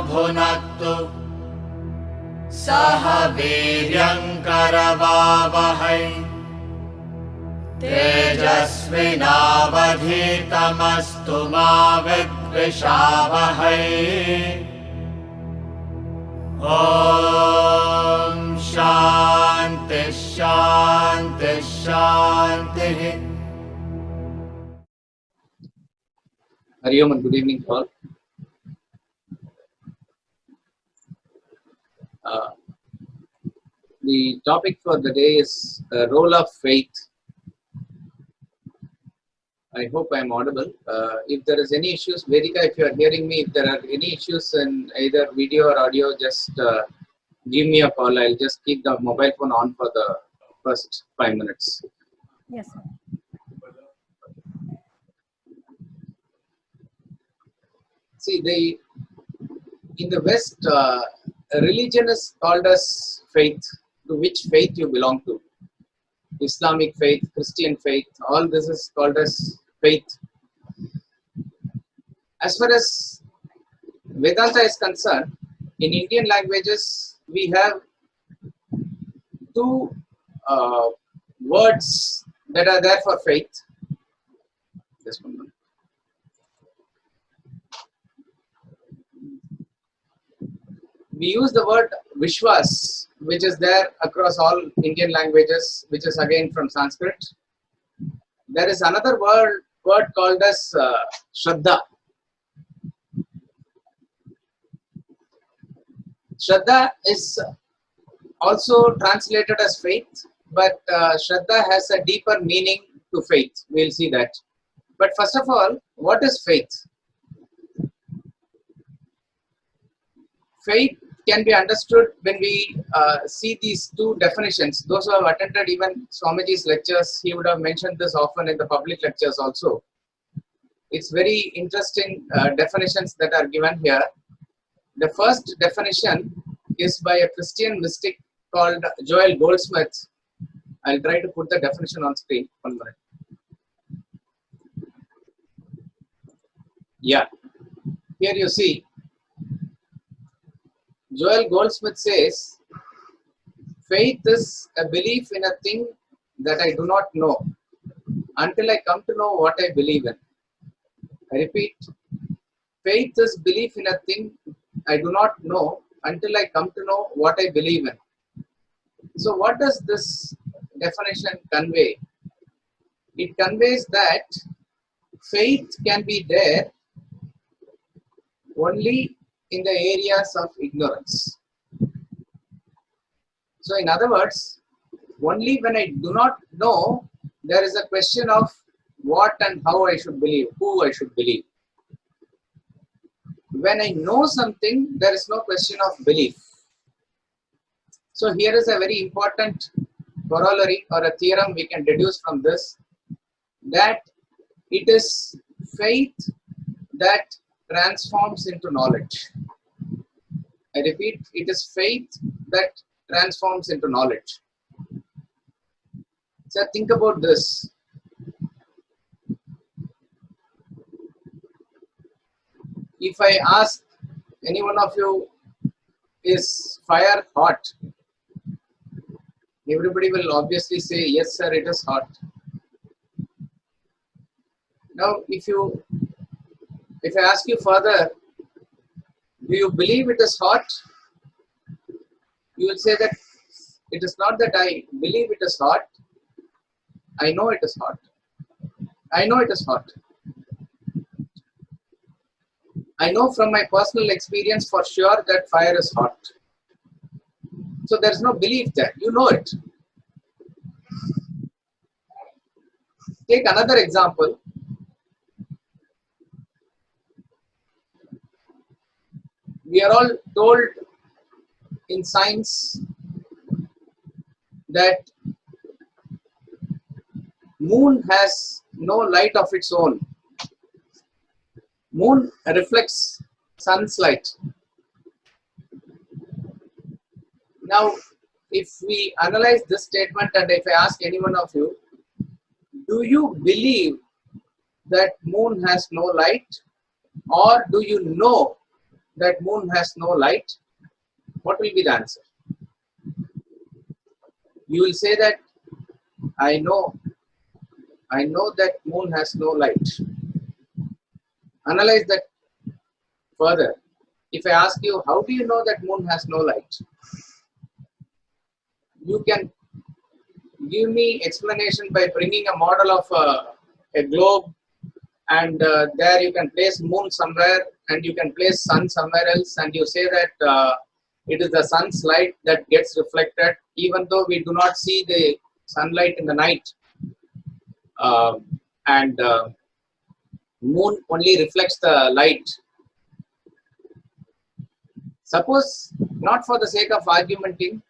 भुनक्तु सह वीर्यङ्करवावहै तेजस्विनावधीतमस्तु मा विद्विषावहै। ॐ शान्ति शान्ति शान्तिः। Hari Om and good evening all. The topic for the day is role of faith. I hope I am audible. If there is any issues, Vedika, if you are hearing me, if there are any issues in either video or audio, just give me a call. I'll just keep the mobile phone on for the first 5 minutes. Yes, sir. See, in the West, religion is called as faith. To which faith you belong to? Islamic faith, Christian faith, all this is called as faith. As far as Vedanta is concerned, in Indian languages, we have two words that are there for faith. Just one minute. We use the word Vishwas, which is there across all Indian languages, which is again from Sanskrit. There is another word called as Shraddha. Shraddha is also translated as faith, but Shraddha has a deeper meaning to faith. We'll see that. But first of all, what is faith? Faith can be understood when we see these two definitions. Those who have attended even Swamiji's lectures, he would have mentioned this often in the public lectures also. It's very interesting definitions that are given here. The first definition is by a Christian mystic called Joel Goldsmith. I'll try to put the definition on screen. 1 minute. Yeah, here you see. Joel Goldsmith says, faith is a belief in a thing that I do not know until I come to know what I believe in. I repeat, faith is belief in a thing I do not know until I come to know what I believe in. So what does this definition convey? It conveys that faith can be there only in the areas of ignorance. So in other words, only when I do not know, there is a question of what and how I should believe, who I should believe. When I know something, there is no question of belief. So here is a very important corollary or a theorem we can deduce from this, that it is faith that transforms into knowledge. I repeat, it is faith that transforms into knowledge. So think about this. If I ask any one of you, is fire hot? Everybody will obviously say, yes sir, it is hot. Now if I ask you further, do you believe it is hot? You will say that it is not that I believe it is hot. I know it is hot. I know it is hot. I know from my personal experience for sure that fire is hot. So there is no belief there. You know it. Take another example. We are all told in science that moon has no light of its own. Moon reflects sun's light. Now, if we analyze this statement and if I ask any one of you, do you believe that moon has no light, or do you know that moon has no light, what will be the answer? You will say that I know that moon has no light. Analyze that further. If I ask you, how do you know that moon has no light? You can give me explanation by bringing a model of a globe, and there you can place moon somewhere and you can place sun somewhere else, and you say that it is the sun's light that gets reflected, even though we do not see the sunlight in the night, and moon only reflects the light. Suppose, not for the sake of being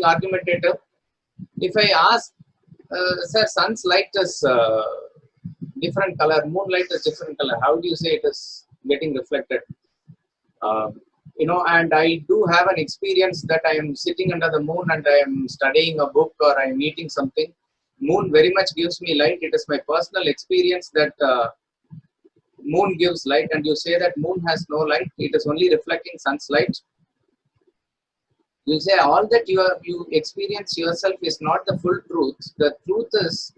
argumentative, if I ask, sir, sun's light is different color, moonlight is different color, how do you say it is getting reflected? And I do have an experience that I am sitting under the moon and I am studying a book or I am eating something. Moon very much gives me light. It is my personal experience that moon gives light, and you say that moon has no light, it is only reflecting sun's light. You say all that you experience yourself is not the full truth. The truth is,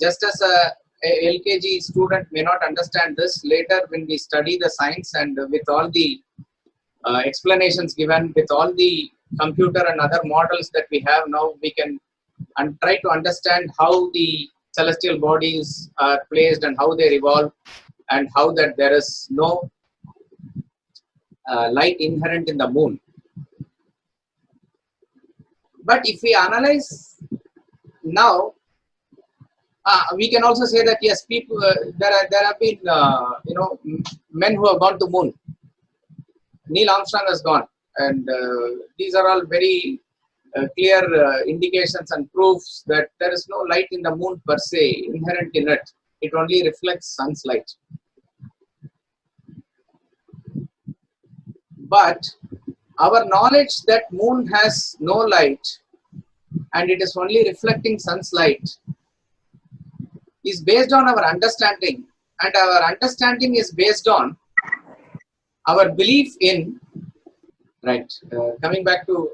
just as a LKG student may not understand this, later when we study the science and with all the explanations given, with all the computer and other models that we have now, we can try to understand how the celestial bodies are placed and how they revolve, and how that there is no light inherent in the moon. But if we analyze now, we can also say that yes, people there have been men who have gone to moon. Neil Armstrong has gone, and these are all very clear indications and proofs that there is no light in the moon per se inherent in it. It only reflects sun's light. But our knowledge that moon has no light and it is only reflecting sun's light is based on our understanding, and our understanding is based on our belief in, right, coming back to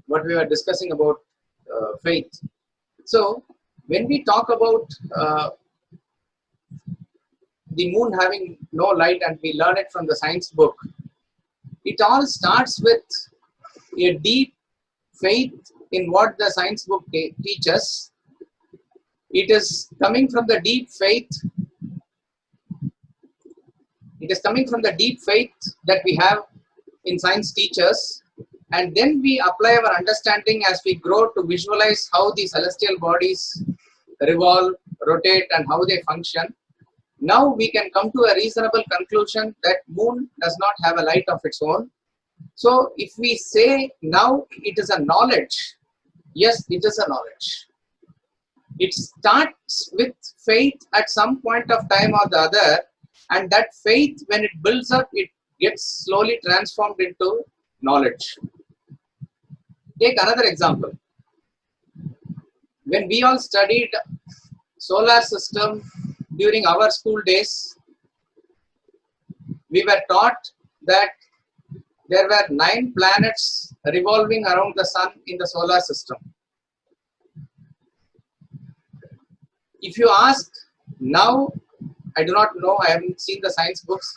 what we were discussing about faith. So when we talk about the moon having no light and we learn it from the science book, it all starts with a deep faith in what the science book teaches. It is coming from the deep faith. It is coming from the deep faith that we have in science teachers, and then we apply our understanding as we grow to visualize how the celestial bodies revolve, rotate, and how they function. Now we can come to a reasonable conclusion that moon does not have a light of its own. So if we say now it is a knowledge, yes, it is a knowledge. It starts with faith at some point of time or the other, and that faith, when it builds up, it gets slowly transformed into knowledge. Take another example. When we all studied solar system during our school days, we were taught that there were 9 planets revolving around the sun in the solar system. If you ask now, I do not know, I haven't seen the science books.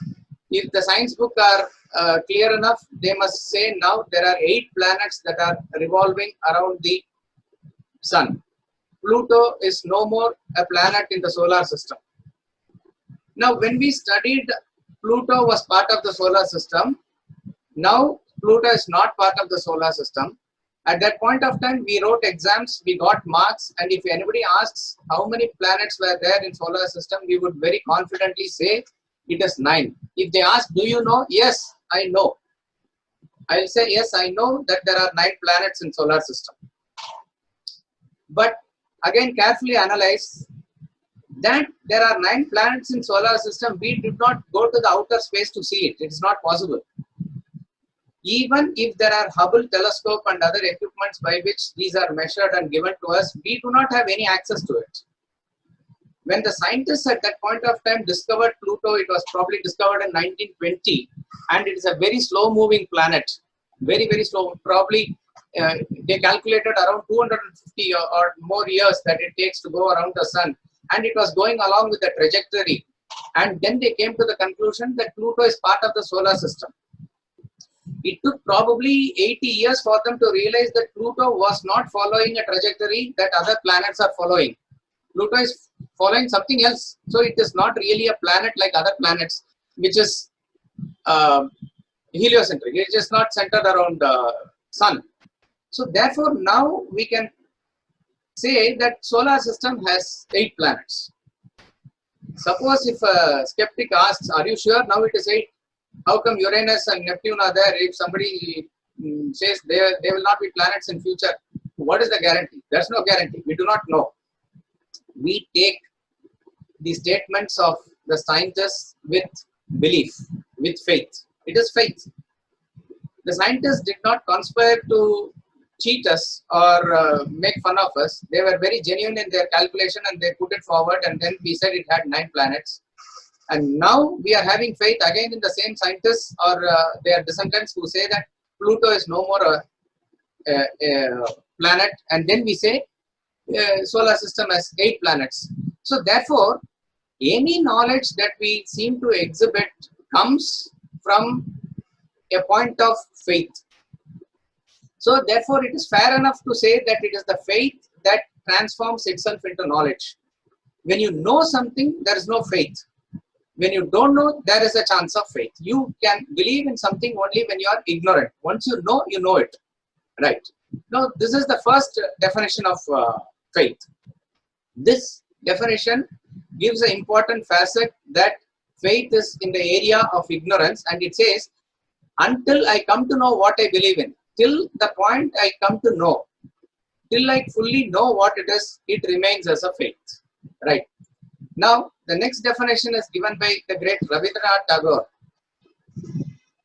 If the science books are clear enough, they must say now there are 8 planets that are revolving around the sun. Pluto is no more a planet in the solar system. Now, when we studied, Pluto was part of the solar system. Now, Pluto is not part of the solar system. At that point of time, we wrote exams, we got marks, and if anybody asks how many planets were there in solar system, we would very confidently say it is 9. If they ask, do you know? Yes, I know. I will say, yes, I know that there are 9 planets in solar system. But again, carefully analyze that there are 9 planets in solar system. We did not go to the outer space to see it. It is not possible. Even if there are Hubble telescope and other equipments by which these are measured and given to us, we do not have any access to it. When the scientists at that point of time discovered Pluto, it was probably discovered in 1920, and it is a very slow moving planet, very, very slow. Probably they calculated around 250 or more years that it takes to go around the sun, and it was going along with the trajectory. And then they came to the conclusion that Pluto is part of the solar system. It took probably 80 years for them to realize that Pluto was not following a trajectory that other planets are following. Pluto is following something else. So it is not really a planet like other planets, which is heliocentric. It is not centered around the sun. So therefore, now we can say that solar system has 8 planets. Suppose if a skeptic asks, are you sure now it is 8? How come Uranus and Neptune are there? If somebody says they will not be planets in future, what is the guarantee? There's no guarantee. We do not know. We take the statements of the scientists with belief, with faith. It is faith. The scientists did not conspire to cheat us or make fun of us. They were very genuine in their calculation and they put it forward, and then we said it had 9 planets. And now we are having faith again in the same scientists or their descendants who say that Pluto is no more a planet, and then we say solar system has 8 planets. So therefore, any knowledge that we seem to exhibit comes from a point of faith. So therefore, it is fair enough to say that it is the faith that transforms itself into knowledge. When you know something, there is no faith. When you don't know, there is a chance of faith. You can believe in something only when you are ignorant. Once you know it. Right. Now, this is the first definition of faith. This definition gives an important facet that faith is in the area of ignorance, and it says, until I come to know what I believe in, till the point I come to know, till I fully know what it is, it remains as a faith. Right. Now, the next definition is given by the great Rabindranath Tagore,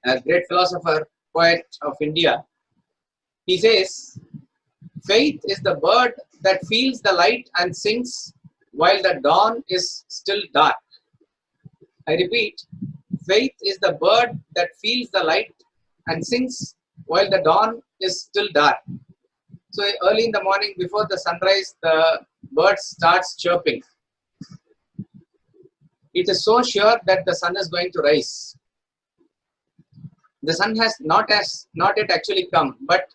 a great philosopher, poet of India. He says, faith is the bird that feels the light and sings while the dawn is still dark. I repeat, faith is the bird that feels the light and sings while the dawn is still dark. So early in the morning before the sunrise, the bird starts chirping. It is so sure that the sun is going to rise. The sun has not yet actually come, but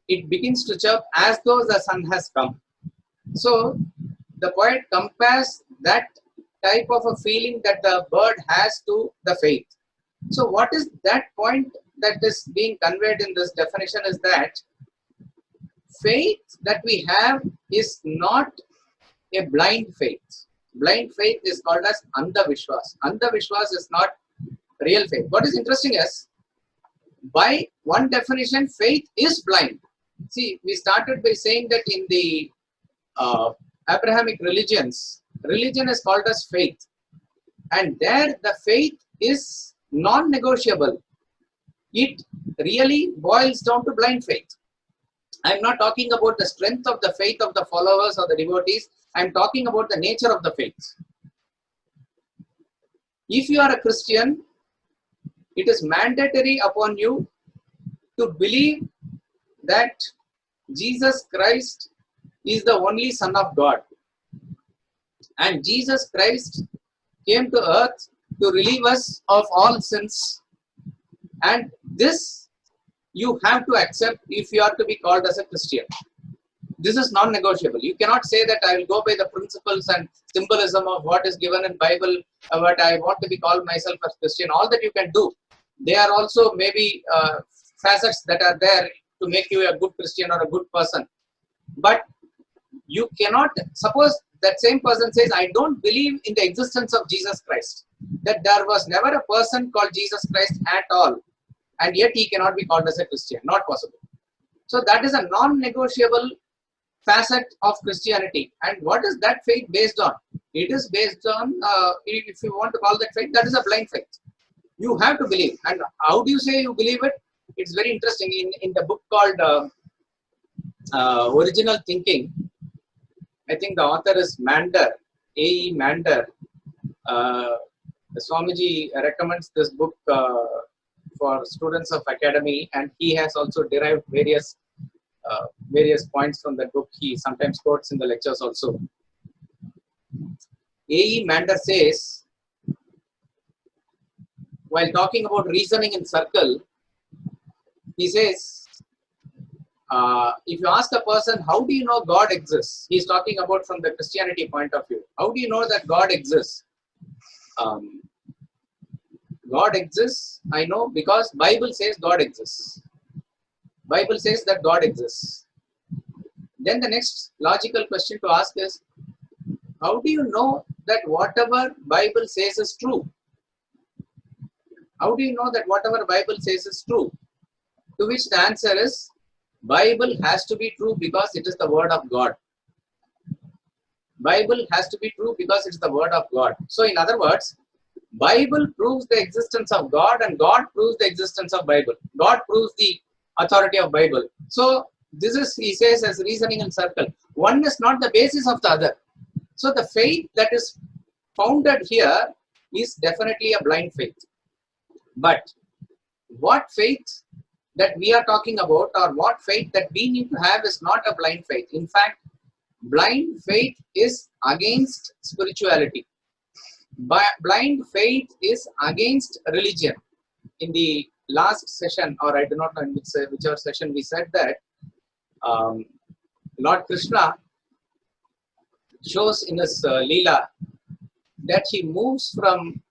it begins to chirp as though the sun has come. So the poet compares that type of a feeling that the bird has to the faith. So what is that point that is being conveyed in this definition is that faith that we have is not a blind faith. Blind faith is called as Andha-Vishwas. Andha-Vishwas is not real faith. What is interesting is, by one definition, faith is blind. See, we started by saying that in the Abrahamic religions, religion is called as faith. And there the faith is non-negotiable. It really boils down to blind faith. I am not talking about the strength of the faith of the followers or the devotees. I am talking about the nature of the faith. If you are a Christian, it is mandatory upon you to believe that Jesus Christ is the only Son of God. And Jesus Christ came to earth to relieve us of all sins. And this you have to accept if you are to be called as a Christian. This is non-negotiable. You cannot say that I will go by the principles and symbolism of what is given in Bible, but I want to be called myself as Christian. All that you can do. There are also maybe facets that are there to make you a good Christian or a good person. But you cannot, suppose that same person says, I don't believe in the existence of Jesus Christ. That there was never a person called Jesus Christ at all. And yet he cannot be called as a Christian. Not possible. So that is a non-negotiable facet of Christianity. And what is that faith based on? It is based on, if you want to call that faith, that is a blind faith. You have to believe. And how do you say you believe it? It's very interesting. In the book called Original Thinking, I think the author is Mander. A.E. Mander. Swamiji recommends this book for students of academy, and he has also derived various points from that book. He sometimes quotes in the lectures also. A.E. Mander says, while talking about reasoning in circle, he says, if you ask a person, how do you know God exists? He's talking about from the Christianity point of view. How do you know that God exists? God exists, I know, because Bible says God exists. Bible says that God exists. Then the next logical question to ask is, how do you know that whatever Bible says is true? How do you know that whatever Bible says is true? To which the answer is, Bible has to be true because it is the word of God. Bible has to be true because it's the word of God. So in other words, Bible proves the existence of God and God proves the existence of Bible. God proves the authority of Bible. So this is, he says, as reasoning in circle. One is not the basis of the other. So the faith that is founded here is definitely a blind faith. But what faith that we are talking about, or what faith that we need to have, is not a blind faith. In fact, blind faith is against spirituality. Blind faith is against religion. In the last session, or I do not know in whichever session, we said that Lord Krishna shows in his Leela that he moves from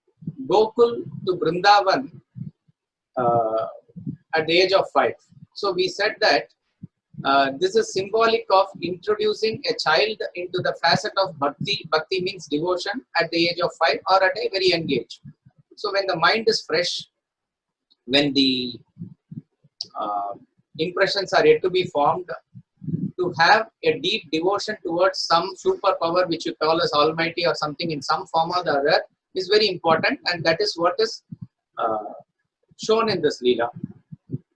Gokul to Vrindavan at the age of 5. So we said that this is symbolic of introducing a child into the facet of bhakti. Bhakti means devotion at the age of 5 or at a very young age. So when the mind is fresh, when the impressions are yet to be formed, to have a deep devotion towards some superpower which you call as Almighty or something in some form or the other is very important, and that is what is shown in this Leela.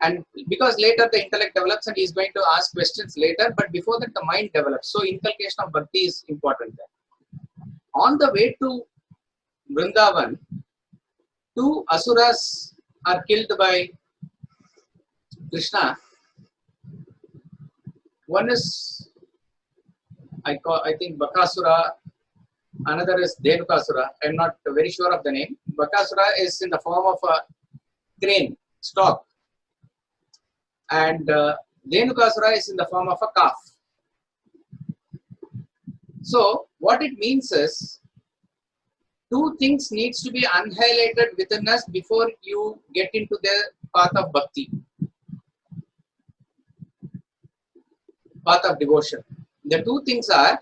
And because later the intellect develops and he is going to ask questions later, but before that the mind develops. So inculcation of bhakti is important there. On the way to Vrindavan, 2 asuras are killed by Krishna. One is, I think, Bakasura. Another is Dhenukasura. I am not very sure of the name. Bakasura is in the form of a crane, stork. And Dhenukasura is in the form of a calf. So what it means is, 2 things needs to be annihilated within us before you get into the path of bhakti, path of devotion. The 2 things are,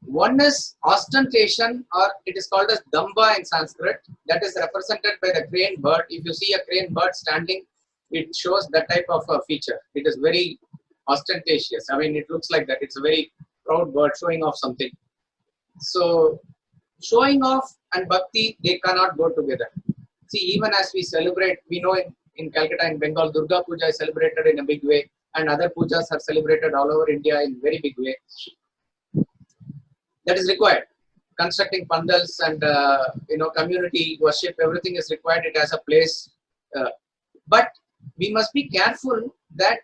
one is ostentation, or it is called as damba in Sanskrit, that is represented by the crane bird. If you see a crane bird standing, it shows that type of a feature. It is very ostentatious. I mean, it looks like that. It's a very proud bird showing off something. So showing off and bhakti, they cannot go together. See, even as we celebrate, we know in Calcutta, in Bengal, Durga Puja is celebrated in a big way, and other pujas are celebrated all over India in very big way. That is required. Constructing pandals and community worship, everything is required. It has a place, but we must be careful that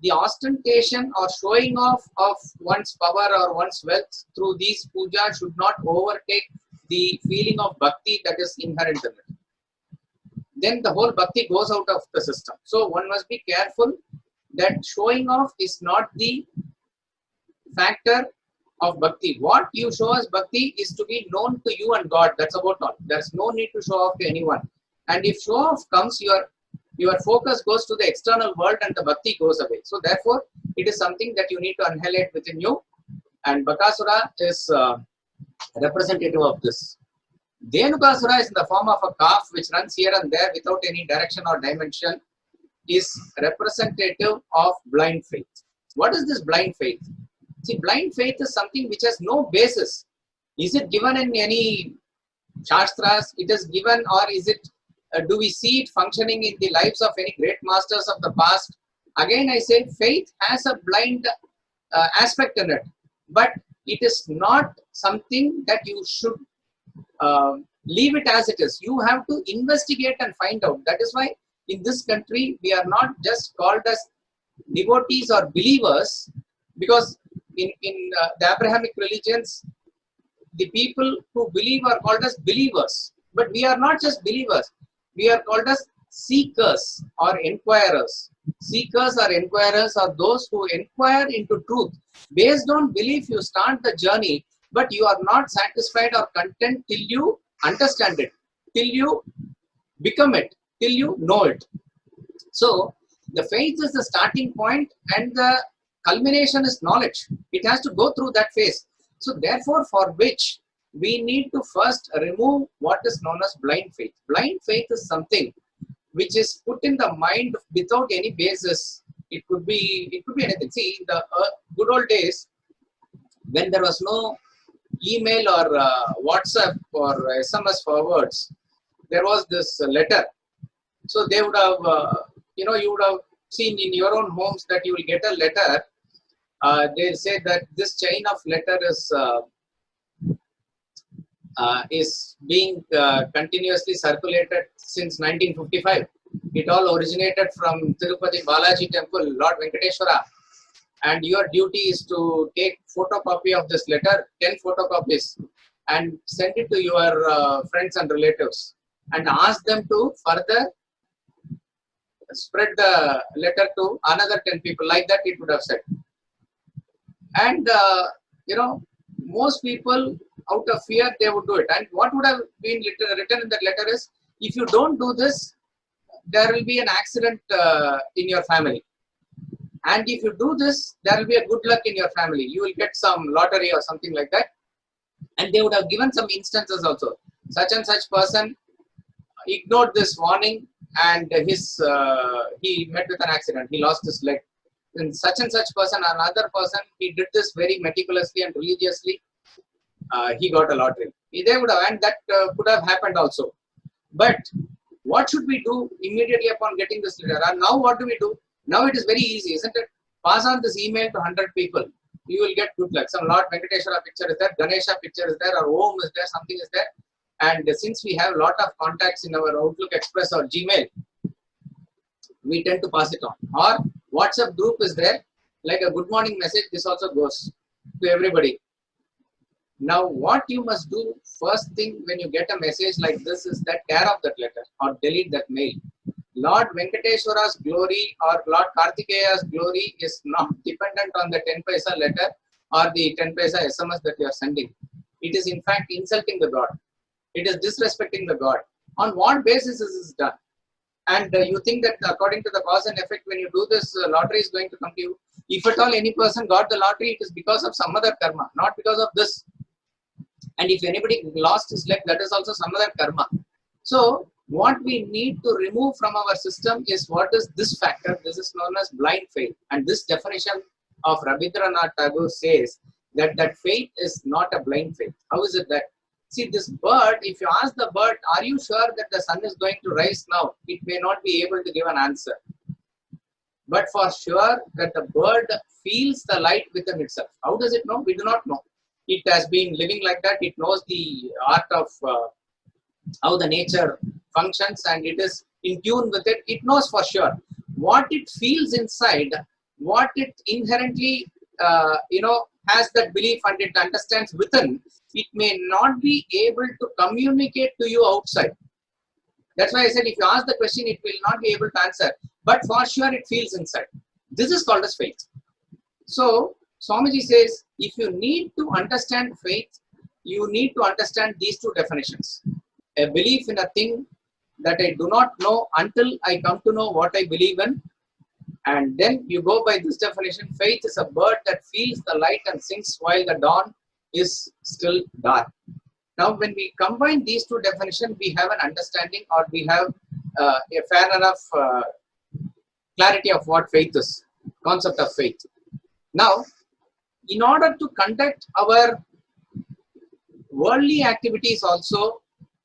the ostentation or showing off of one's power or one's wealth through these puja should not overtake the feeling of bhakti that is inherent in it. Then the whole bhakti goes out of the system. So one must be careful that showing off is not the factor of bhakti. What you show as bhakti is to be known to you and God. That's about all. There's no need to show off to anyone. And if show off comes, your focus goes to the external world and the bhakti goes away. So therefore, it is something that you need to annihilate within you. And Bakasura is representative of this. Dhenukasura is in the form of a calf which runs here and there without any direction or dimension, is representative of blind faith. What is this blind faith? See, blind faith is something which has no basis. Is it given in any shastras? It is given, or is it, do we see it functioning in the lives of any great masters of the past? Again, I say faith has a blind aspect in it. But it is not something that you should leave it as it is. You have to investigate and find out. That is why in this country we are not just called as devotees or believers, because in the Abrahamic religions, the people who believe are called as believers. But we are not just believers. We are called as seekers or inquirers. Seekers or inquirers are those who inquire into truth. Based on belief, you start the journey, but you are not satisfied or content till you understand it, till you become it, till you know it. So the faith is the starting point and the culmination is knowledge. It has to go through that phase. So therefore, for which we need to first remove what is known as blind faith. Blind faith is something which is put in the mind without any basis. It could be anything. See, in the good old days, when there was no email or WhatsApp or SMS forwards, there was this letter. So they would have, you would have seen in your own homes that you will get a letter. They say that this chain of letter is being continuously circulated since 1955. It all originated from Tirupati Balaji temple, Lord Venkateshwara. And your duty is to take photocopy of this letter, 10 photocopies, and send it to your friends and relatives and ask them to further spread the letter to another 10 people. Like that it would have said. And most people, out of fear, they would do it. And what would have been written in that letter is, if you don't do this, there will be an accident in your family. And if you do this, there will be a good luck in your family. You will get some lottery or something like that. And they would have given some instances also. Such and such person ignored this warning and he met with an accident. He lost his leg. And such person, another person, he did this very meticulously and religiously. He got a lottery. They would have, and that could have happened also. But what should we do immediately upon getting this letter? And now what do we do? Now it is very easy, isn't it? Pass on this email to 100 people. You will get good luck. Some Lord Venkateshwara picture is there, Ganesha picture is there, or Om is there, something is there. And since we have a lot of contacts in our Outlook Express or Gmail, we tend to pass it on. Or WhatsApp group is there, like a good morning message, this also goes to everybody. Now what you must do first thing when you get a message like this is that tear off that letter or delete that mail. Lord Venkateshwara's glory or Lord Kartikeya's glory is not dependent on the 10 paisa letter or the 10 paisa SMS that you are sending. It is in fact insulting the God. It is disrespecting the God. On what basis is this done? And you think that according to the cause and effect, when you do this, lottery is going to come to you. If at all any person got the lottery, it is because of some other karma, not because of this. And if anybody lost his leg, that is also some other karma. So what we need to remove from our system is what is this factor. This is known as blind faith. And this definition of Rabindranath Tagore says that faith is not a blind faith. How is it that? See, this bird, if you ask the bird, are you sure that the sun is going to rise now? It may not be able to give an answer. But for sure that the bird feels the light within itself. How does it know? We do not know. It has been living like that. It knows the art of how the nature functions and it is in tune with it. It knows for sure. What it feels inside, what it inherently, has that belief and it understands within, it may not be able to communicate to you outside. That's why I said if you ask the question, it will not be able to answer. But for sure, it feels inside. This is called as faith. So, Swamiji says, if you need to understand faith, you need to understand these two definitions. A belief in a thing that I do not know until I come to know what I believe in. And then you go by this definition. Faith is a bird that feels the light and sings while the dawn is still dark. Now, when we combine these two definitions, we have an understanding or we have a fair enough clarity of what faith is, concept of faith. Now, in order to conduct our worldly activities also,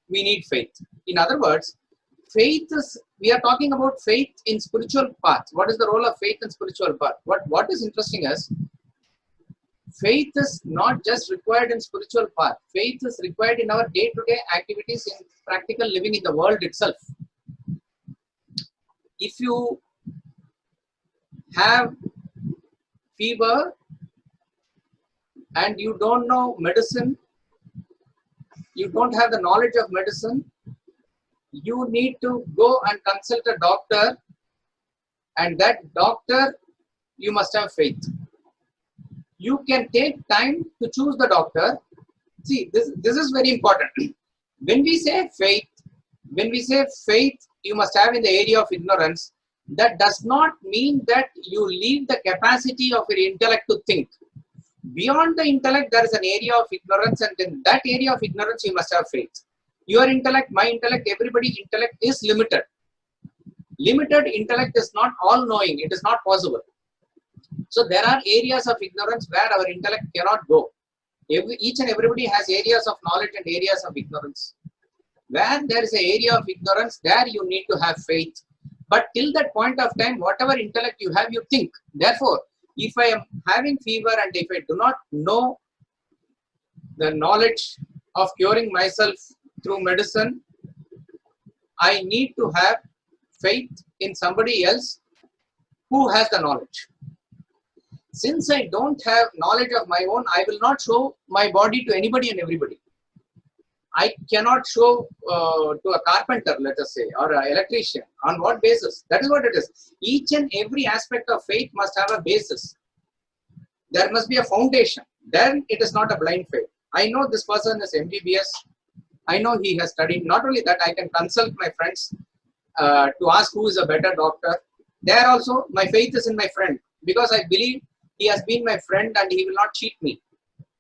we need faith. In other words, faith is, we are talking about faith in spiritual path. What is the role of faith in spiritual path? What is interesting is, faith is not just required in spiritual path. Faith is required in our day-to-day activities, in practical living in the world itself. If you have fever and you don't know medicine, you don't have the knowledge of medicine, you need to go and consult a doctor, and that doctor, you must have faith. You can take time to choose the doctor. See, this is very important. When we say faith, you must have in the area of ignorance, that does not mean that you leave the capacity of your intellect to think. Beyond the intellect, there is an area of ignorance, and in that area of ignorance, you must have faith. Your intellect, my intellect, everybody's intellect is limited. Limited intellect is not all-knowing. It is not possible. So there are areas of ignorance where our intellect cannot go. Each and everybody has areas of knowledge and areas of ignorance. Where there is an area of ignorance, there you need to have faith. But till that point of time, whatever intellect you have, you think. Therefore, if I am having fever and if I do not know the knowledge of curing myself through medicine, I need to have faith in somebody else who has the knowledge. Since I don't have knowledge of my own, I will not show my body to anybody and everybody. I cannot show to a carpenter, let us say, or an electrician. On what basis? That is what it is. Each and every aspect of faith must have a basis. There must be a foundation. Then it is not a blind faith. I know this person is MBBS. I know he has studied. Not only that, I can consult my friends to ask who is a better doctor. There also, my faith is in my friend, because I believe he has been my friend and he will not cheat me.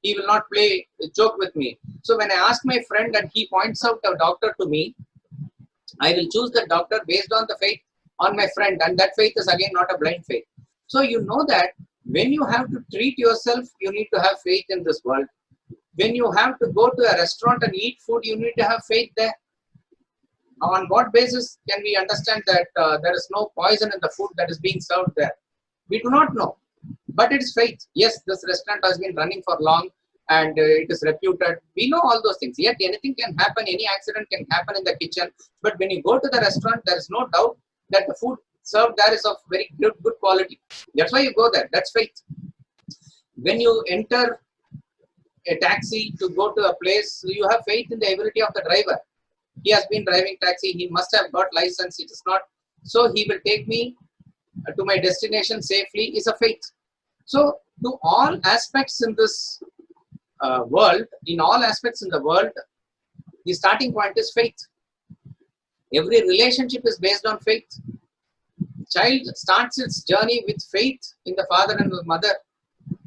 He will not play a joke with me. So when I ask my friend and he points out a doctor to me, I will choose the doctor based on the faith on my friend, and that faith is again not a blind faith. So you know that when you have to treat yourself, you need to have faith in this world. When you have to go to a restaurant and eat food, you need to have faith there. On what basis can we understand that there is no poison in the food that is being served there? We do not know. But it is faith. Yes, this restaurant has been running for long and it is reputed. We know all those things. Yet anything can happen, any accident can happen in the kitchen. But when you go to the restaurant, there is no doubt that the food served there is of very good quality. That's why you go there. That's faith. When you enter a taxi to go to a place, you have faith in the ability of the driver. He has been driving taxi. He must have got license. It is not. So he will take me to my destination safely is a faith. So to all aspects in this world, in all aspects in the world, the starting point is faith. Every relationship is based on faith. Child starts its journey with faith in the father and the mother.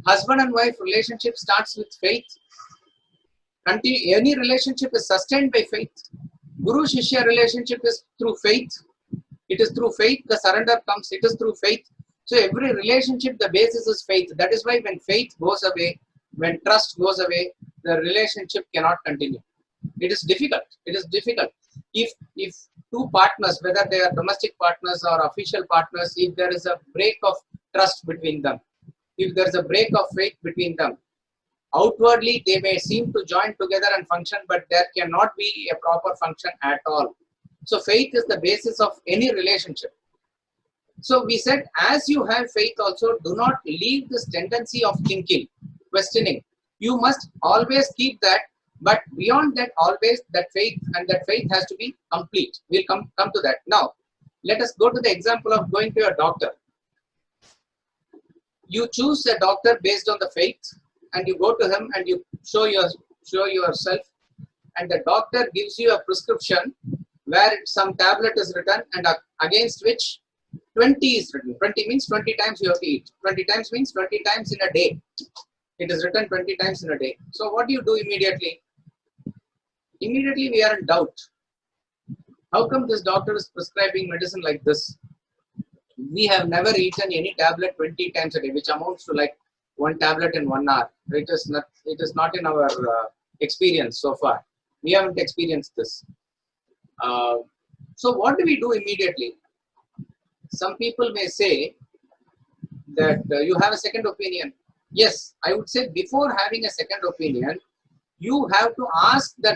Husband and wife relationship starts with faith. Any relationship is sustained by faith. Guru-Shishya relationship is through faith. It is through faith the surrender comes. It is through faith. So every relationship, the basis is faith. That is why when faith goes away, when trust goes away, the relationship cannot continue. It is difficult. It is difficult. If two partners, whether they are domestic partners or official partners, if there is a break of trust between them, if there is a break of faith between them, outwardly they may seem to join together and function, but there cannot be a proper function at all. So faith is the basis of any relationship. So we said, as you have faith also, do not leave this tendency of thinking, questioning. You must always keep that, but beyond that, always that faith, and that faith has to be complete. We'll come to that. Now, let us go to the example of going to a doctor. You choose a doctor based on the faith, and you go to him and you show yourself, and the doctor gives you a prescription where some tablet is written and against which 20 is written. 20 means 20 times you have to eat. 20 times means 20 times in a day. It is written 20 times in a day. So what do you do immediately? Immediately we are in doubt. How come this doctor is prescribing medicine like this? We have never eaten any tablet 20 times a day, which amounts to like one tablet in 1 hour. It is not in our experience so far. We haven't experienced this. So what do we do immediately? Some people may say that you have a second opinion. Yes, I would say before having a second opinion, you have to ask the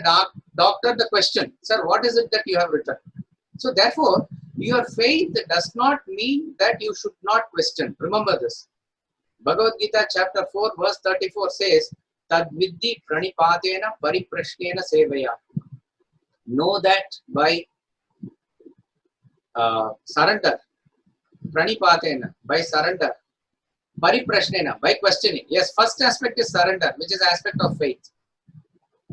doctor the question, sir, what is it that you have written? So therefore, your faith does not mean that you should not question. Remember this. Bhagavad Gita chapter 4 verse 34 says, Tad viddhi pranipatena pariprashnena sevaya. Know that by surrender, pranipatena, by surrender, pariprashnena, by questioning. Yes, first aspect is surrender, which is aspect of faith.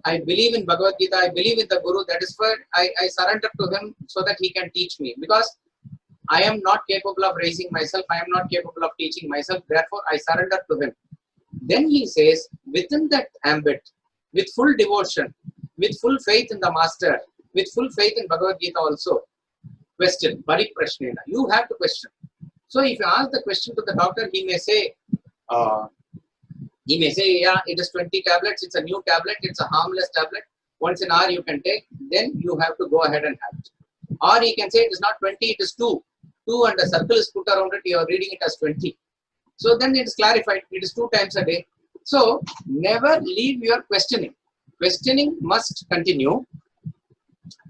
I believe in Bhagavad Gita, I believe in the Guru, that is why I surrender to him so that he can teach me. Because I am not capable of raising myself, I am not capable of teaching myself, therefore I surrender to him. Then he says, within that ambit, with full devotion, with full faith in the master, with full faith in Bhagavad Gita also, question, pariprashnena, you have to question. So if you ask the question to the doctor, he may say, yeah, it is 20 tablets, it's a new tablet, it's a harmless tablet, once an hour you can take, then you have to go ahead and have it. Or he can say it is not 20, it is 2. 2 and a circle is put around it, you are reading it as 20. So then it is clarified, it is 2 times a day. So never leave your questioning. Questioning must continue,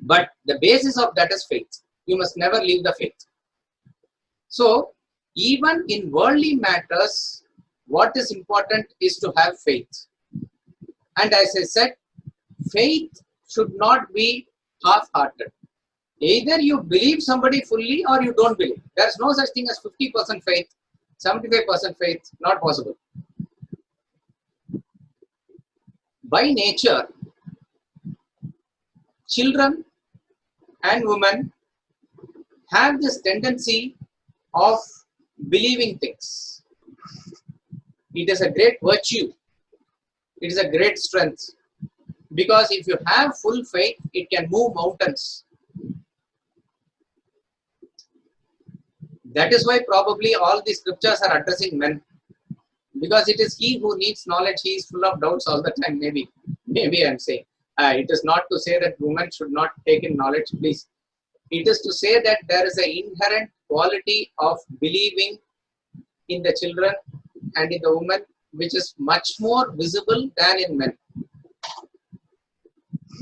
but the basis of that is faith. You must never leave the faith. So even in worldly matters, what is important is to have faith. And as I said, faith should not be half-hearted. Either you believe somebody fully or you don't believe. There's no such thing as 50% faith, 75% faith, not possible. By nature, children and women have this tendency of believing things. It is a great virtue. It is a great strength. Because if you have full faith, it can move mountains. That is why probably all the scriptures are addressing men. Because it is he who needs knowledge, he is full of doubts all the time, maybe I am saying. It is not to say that women should not take in knowledge, please. It is to say that there is an inherent quality of believing in the children and in the women, which is much more visible than in men.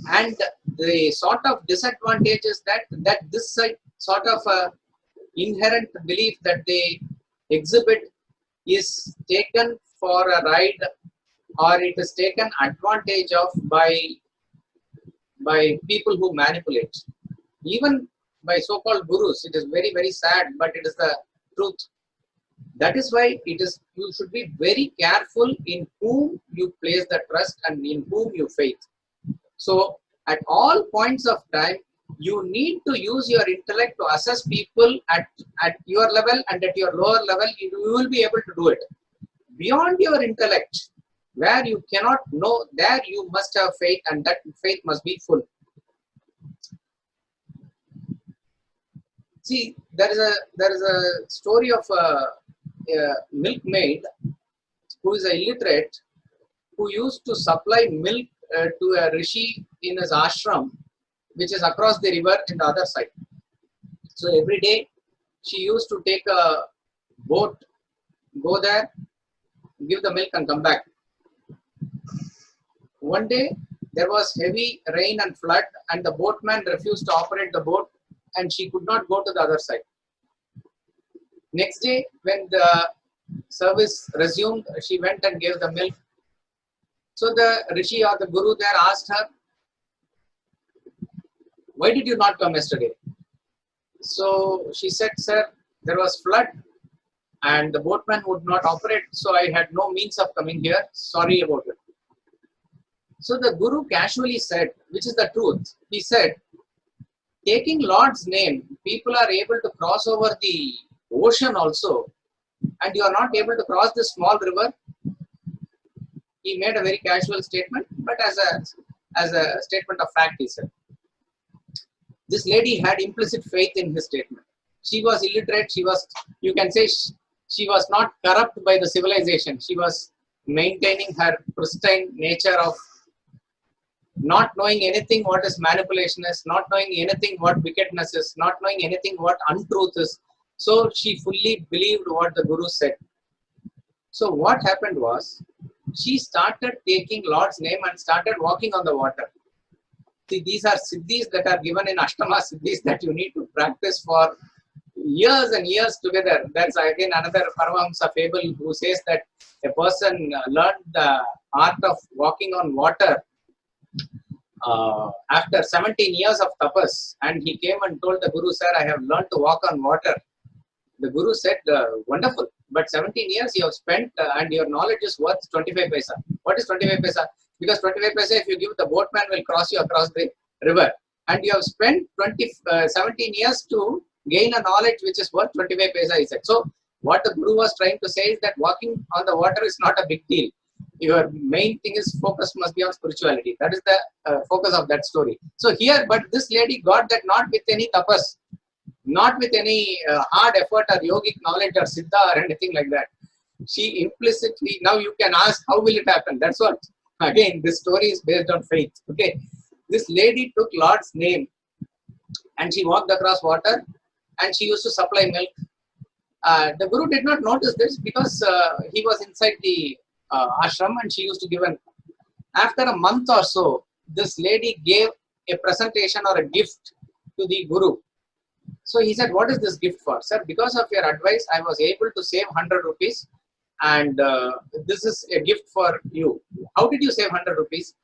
And the sort of disadvantage is that this sort of inherent belief that they exhibit is taken for a ride, or it is taken advantage of by people who manipulate. Even by so-called gurus. It is very, very sad, but it is the truth. That is why it is, you should be very careful in whom you place the trust and in whom you faith. So at all points of time, you need to use your intellect to assess people at your level and at your lower level. You will be able to do it. Beyond your intellect, where you cannot know, there you must have faith, and that faith must be full. See, there is a story of a milkmaid who is a illiterate, who used to supply milk to a rishi in his ashram, which is across the river in the other side. So every day she used to take a boat, go there, give the milk and come back. One day there was heavy rain and flood, and the boatman refused to operate the boat, and she could not go to the other side. Next day, when the service resumed, she went and gave the milk. So the rishi or the guru there asked her, "Why did you not come yesterday?" So she said, "Sir, there was flood and the boatman would not operate, so I had no means of coming here. Sorry about it." So the guru casually said, which is the truth, he said, taking Lord's name, people are able to cross over the ocean also, and you are not able to cross this small river. He made a very casual statement, but as a statement of fact, he said. This lady had implicit faith in his statement. She was illiterate. She was, you can say, she was not corrupt by the civilization. She was maintaining her pristine nature of not knowing anything what is manipulation is, not knowing anything what wickedness is, not knowing anything what untruth is. So she fully believed what the guru said. So what happened was, she started taking Lord's name and started walking on the water. See, these are siddhis that are given in Ashtama siddhis that you need to practice for years and years together. That's again another Paramahamsa fable who says that a person learned the art of walking on water after 17 years of tapas, and he came and told the Guru, sir, I have learned to walk on water. The Guru said, wonderful, but 17 years you have spent and your knowledge is worth 25 paisa. What is 25 paisa? Because 25 paisa, if you give, the boatman will cross you across the river. And you have spent 17 years to gain a knowledge which is worth 25 paisa, he said. So what the Guru was trying to say is that walking on the water is not a big deal. Your main thing is focus must be on spirituality. That is the focus of that story. So here, but this lady got that not with any tapas, not with any hard effort or yogic knowledge or siddha or anything like that. She implicitly, now you can ask, how will it happen? That's what, again, this story is based on faith. Okay, this lady took Lord's name and she walked across water and she used to supply milk. The Guru did not notice this because he was inside the ashram and she used to give an. After a month or so, this lady gave a presentation or a gift to the Guru. So he said, what is this gift for? Sir, because of your advice, I was able to save 100 rupees and this is a gift for you. How did you save 100 rupees?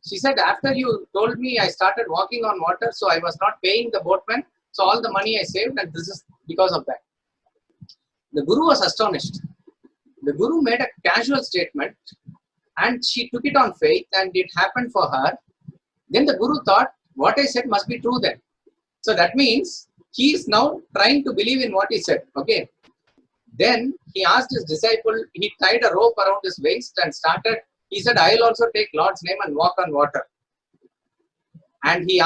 She said, after you told me, I started walking on water, so I was not paying the boatman. So all the money I saved, and this is because of that. The Guru was astonished. The Guru made a casual statement and she took it on faith and it happened for her. Then the Guru thought, what I said must be true then. So that means he is now trying to believe in what he said. Okay. Then he asked his disciple, he tied a rope around his waist and started. He said, I will also take Lord's name and walk on water. And he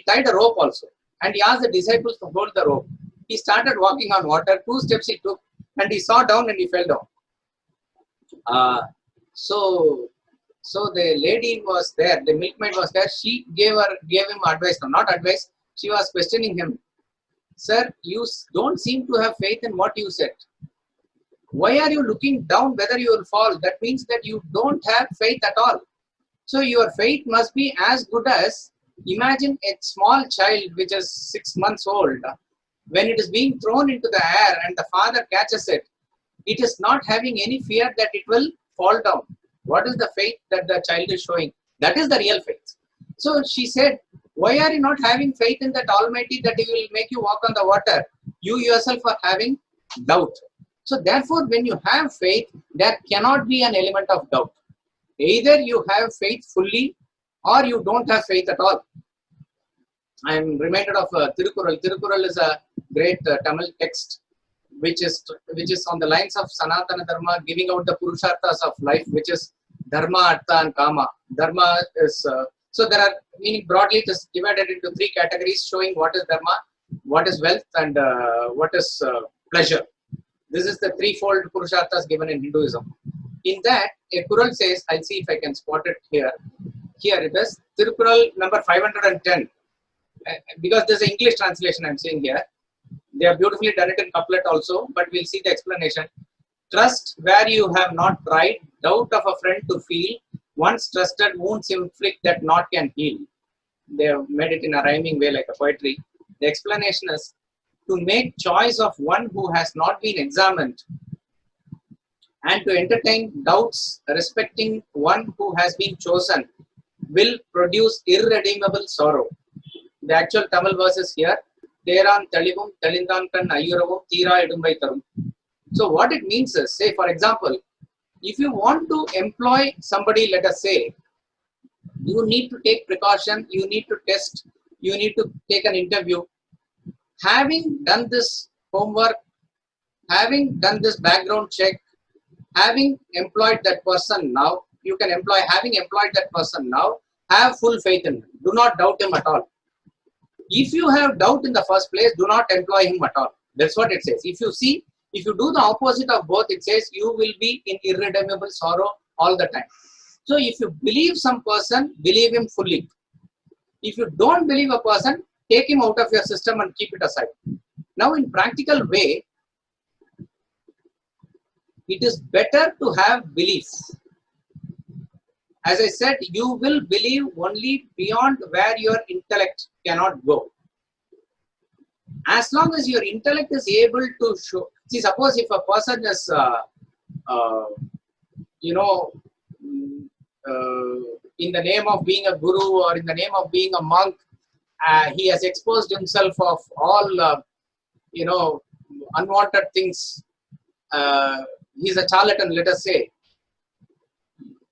tied a rope also. And he asked the disciples to hold the rope. He started walking on water. 2 steps he took and he saw down and he fell down. So the lady was there, the milkmaid was there. She gave him advice, no, not advice. She was questioning him. Sir, you don't seem to have faith in what you said. Why are you looking down whether you will fall? That means that you don't have faith at all. So your faith must be as good as, imagine a small child which is 6 months old. When it is being thrown into the air and the father catches it, it is not having any fear that it will fall down. What is the faith that the child is showing? That is the real faith. So she said, why are you not having faith in that Almighty that He will make you walk on the water? You yourself are having doubt. So therefore, when you have faith, there cannot be an element of doubt. Either you have faith fully or you don't have faith at all. I am reminded of Tirukkural. Tirukkural is a great Tamil text which is on the lines of Sanatana Dharma, giving out the Purusharthas of life, which is Dharma, Artha and Kama. Dharma is, so there are, meaning broadly it is divided into 3 categories showing what is Dharma, what is wealth and what is pleasure. This is the threefold Purusharthas given in Hinduism. In that, a Kural says, I'll see if I can spot it here. Here it is, Tirukkural number 510. Because there's an English translation I'm seeing here. They have beautifully done it in couplet also, but we'll see the explanation. Trust where you have not tried, doubt of a friend to feel, once trusted wounds inflict that naught can heal. They have made it in a rhyming way like a poetry. The explanation is, to make choice of one who has not been examined and to entertain doubts respecting one who has been chosen will produce irredeemable sorrow. The actual Tamil verse is here. Teran Talivum Talindankan Ayuravum Tira Edumbai Tarum. So what it means is, say for example, if you want to employ somebody, let us say, you need to take precaution, you need to test, you need to take an interview. Having done this homework, having done this background check, having employed that person now, you can employ, having employed that person now, have full faith in him. Do not doubt him at all. If you have doubt in the first place, do not employ him at all. That's what it says. If you see, if you do the opposite of both, it says you will be in irredeemable sorrow all the time. So if you believe some person, believe him fully. If you don't believe a person, take him out of your system and keep it aside. Now in practical way, it is better to have belief. As I said, you will believe only beyond where your intellect cannot go. As long as your intellect is able to show, see, suppose if a person is, you know, in the name of being a guru or in the name of being a monk, he has exposed himself of all, you know, unwanted things. He's a charlatan, let us say,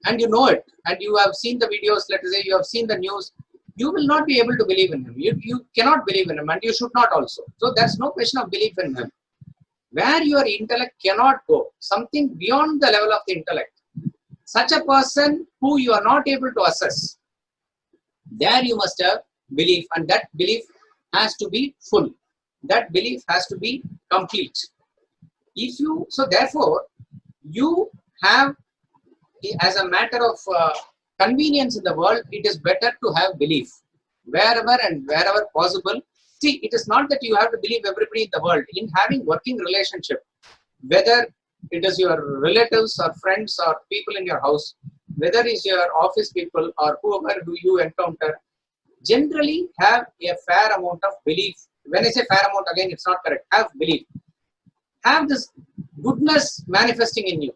and you know it, and you have seen the videos, let us say, you have seen the news, you will not be able to believe in him. You cannot believe in him, and you should not also. So there's no question of belief in him. Where your intellect cannot go, something beyond the level of the intellect, such a person who you are not able to assess, there you must have belief, and that belief has to be full. That belief has to be complete. If you, so therefore, you have, as a matter of convenience in the world, it is better to have belief wherever and wherever possible. See, it is not that you have to believe everybody in the world. In having working relationship, whether it is your relatives or friends or people in your house, whether it's your office people or whoever do you encounter, generally have a fair amount of belief. When I say fair amount, again, it's not correct. Have belief. Have this goodness manifesting in you.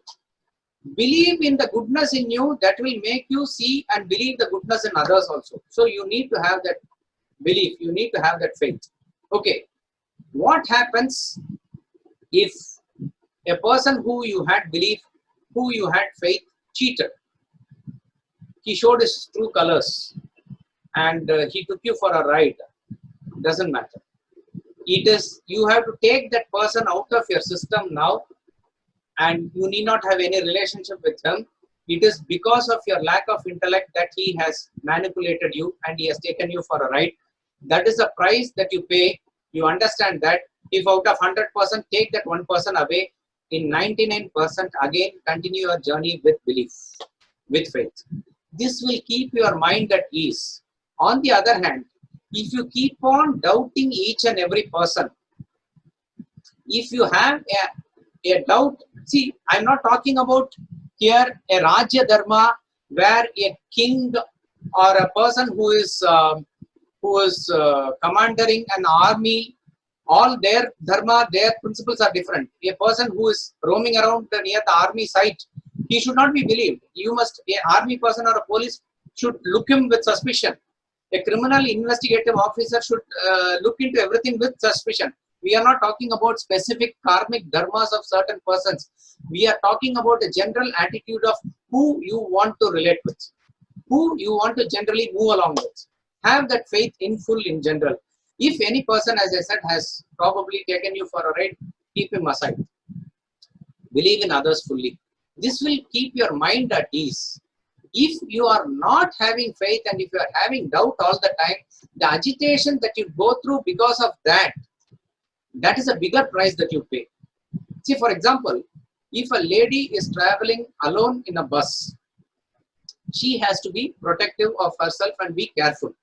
Believe in the goodness in you, that will make you see and believe the goodness in others also. So you need to have that belief. You need to have that faith. Okay. What happens if a person who you had belief, who you had faith, cheated? He showed his true colors and he took you for a ride. Doesn't matter. It is, you have to take that person out of your system now, and you need not have any relationship with him. It is because of your lack of intellect that he has manipulated you and he has taken you for a ride. That is the price that you pay. You understand that if out of 100%, take that 1% away, in 99%, again, continue your journey with belief, with faith. This will keep your mind at ease. On the other hand, if you keep on doubting each and every person, if you have a doubt, see, I'm not talking about here a Rajya Dharma where a king or a person who is commanding an army, all their dharma, their principles are different. A person who is roaming around near the army site, he should not be believed. You must, an army person or a police should look him with suspicion. A criminal investigative officer should look into everything with suspicion. We are not talking about specific karmic dharmas of certain persons. We are talking about a general attitude of who you want to relate with, who you want to generally move along with. Have that faith in full in general. If any person, as I said, has probably taken you for a ride, keep him aside. Believe in others fully. This will keep your mind at ease. If you are not having faith and if you are having doubt all the time, the agitation that you go through because of that, that is a bigger price that you pay. See, for example, if a lady is traveling alone in a bus, she has to be protective of herself and be careful.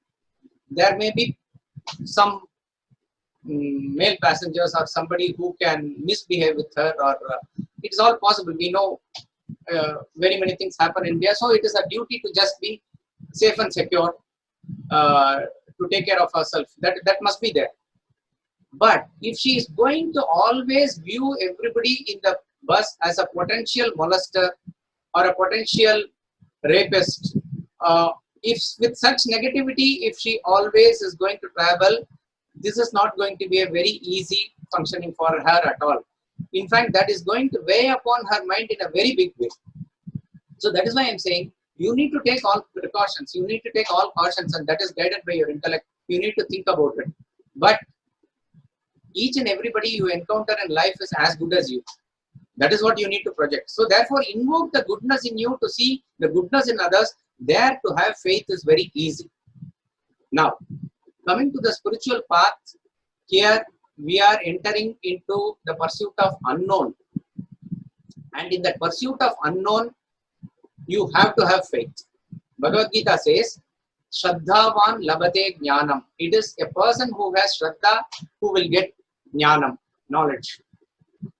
There may be some male passengers or somebody who can misbehave with her, or it is all possible. We know very many things happen in India, so it is a duty to just be safe and secure, to take care of herself. That must be there. But if she is going to always view everybody in the bus as a potential molester or a potential rapist, if with such negativity, if she always is going to travel, this is not going to be a very easy functioning for her at all. In fact, that is going to weigh upon her mind in a very big way. So that is why I am saying you need to take all precautions, you need to take all cautions, and that is guided by your intellect. You need to think about it. But each and everybody you encounter in life is as good as you. That is what you need to project. So therefore, invoke the goodness in you to see the goodness in others. There to have faith is very easy. Now, coming to the spiritual path, here we are entering into the pursuit of unknown. And in that pursuit of unknown, you have to have faith. Bhagavad Gita says, Shraddhavan labate jnanam. It is a person who has Shraddha who will get jnanam, knowledge.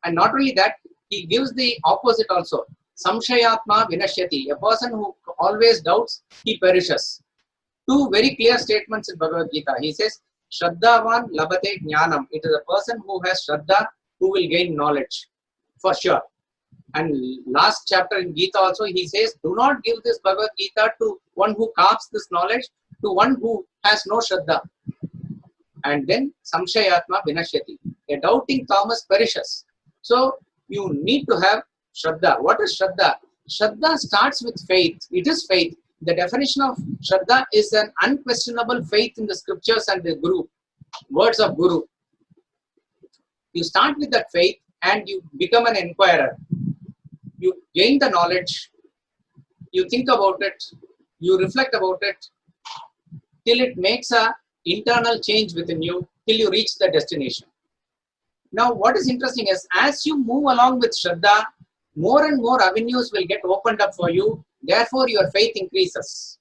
And not only that, he gives the opposite also. Samshayatma vinashyati. A person who always doubts, he perishes. Two very clear statements in Bhagavad Gita. He says, Shraddhavan labate jnanam. It is a person who has Shraddha who will gain knowledge. For sure. And last chapter in Gita also, he says, do not give this Bhagavad Gita to one who carves this knowledge, to one who has no Shraddha. And then Samshayatma vinashyati. A doubting Thomas perishes. So you need to have Shraddha. What is Shraddha? Shraddha starts with faith. It is faith. The definition of Shraddha is an unquestionable faith in the scriptures and the Guru, words of Guru. You start with that faith and you become an inquirer. You gain the knowledge, you think about it, you reflect about it, till it makes a internal change within you, till you reach the destination. Now, what is interesting is, as you move along with Shraddha, more and more avenues will get opened up for you. Therefore, your faith increases.